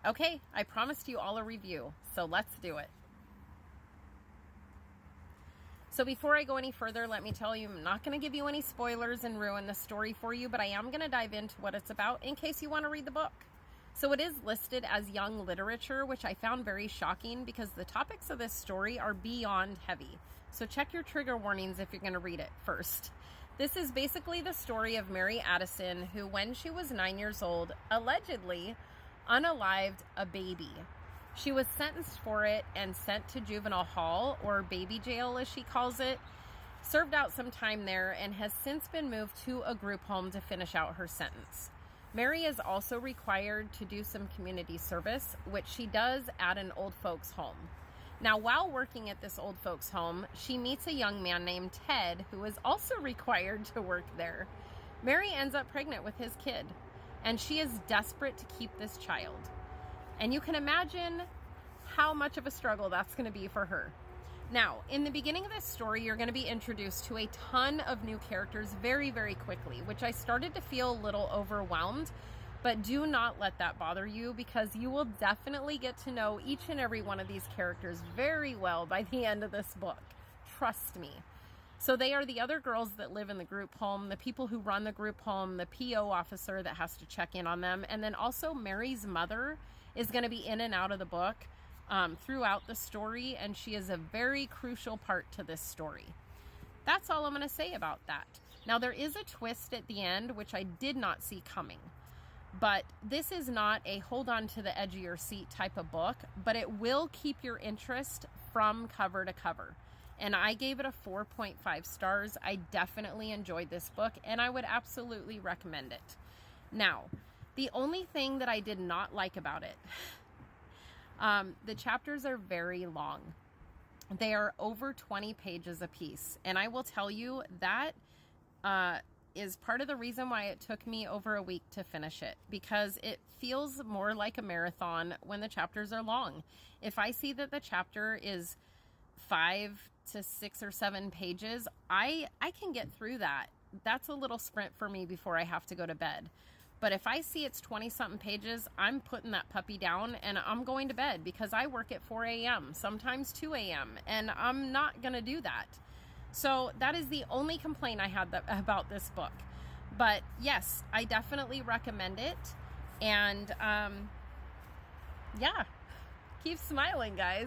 Okay, I promised you all a review, so let's do it. So before I go any further, let me tell you, I'm not going to give you any spoilers and ruin the story for you, but I am going to dive into what it's about in case you want to read the book. So it is listed as young literature, which I found very shocking because the topics of this story are beyond heavy. So check your trigger warnings if you're going to read it first. This is basically the story of Mary Addison, who when she was 9 years old, allegedly unalived a baby. She was sentenced for it and sent to juvenile hall, or baby jail as she calls it, served out some time there, and has since been moved to a group home to finish out her sentence. Mary is also required to do some community service, which she does at an old folks home. Now, while working at this old folks home, she meets a young man named Ted, who is also required to work there. Mary ends up pregnant with his kid, and she is desperate to keep this child. And you can imagine how much of a struggle that's going to be for her. Now, in the beginning of this story, you're going to be introduced to a ton of new characters very, very quickly, which I started to feel a little overwhelmed, but do not let that bother you because you will definitely get to know each and every one of these characters very well by the end of this book. Trust me. So they are the other girls that live in the group home, the people who run the group home, the PO officer that has to check in on them, and then also Mary's mother is going to be in and out of the book throughout the story, and she is a very crucial part to this story. That's all I'm going to say about that. Now, there is a twist at the end, which I did not see coming, but this is not a hold on to the edge of your seat type of book, but it will keep your interest from cover to cover. And I gave it a 4.5 stars. I definitely enjoyed this book, and I would absolutely recommend it. Now, the only thing that I did not like about it, the chapters are very long. They are over 20 pages a piece. And I will tell you that is part of the reason why it took me over a week to finish it, because it feels more like a marathon when the chapters are long. If I see that the chapter is 5 to 6 or 7 pages, I can get through that. That's a little sprint for me before I have to go to bed. But if I see it's 20 something pages, I'm putting that puppy down and I'm going to bed because I work at 4 a.m., sometimes 2 a.m., and I'm not going to do that. So that is the only complaint I had about this book. But yes, I definitely recommend it. And yeah, keep smiling, guys.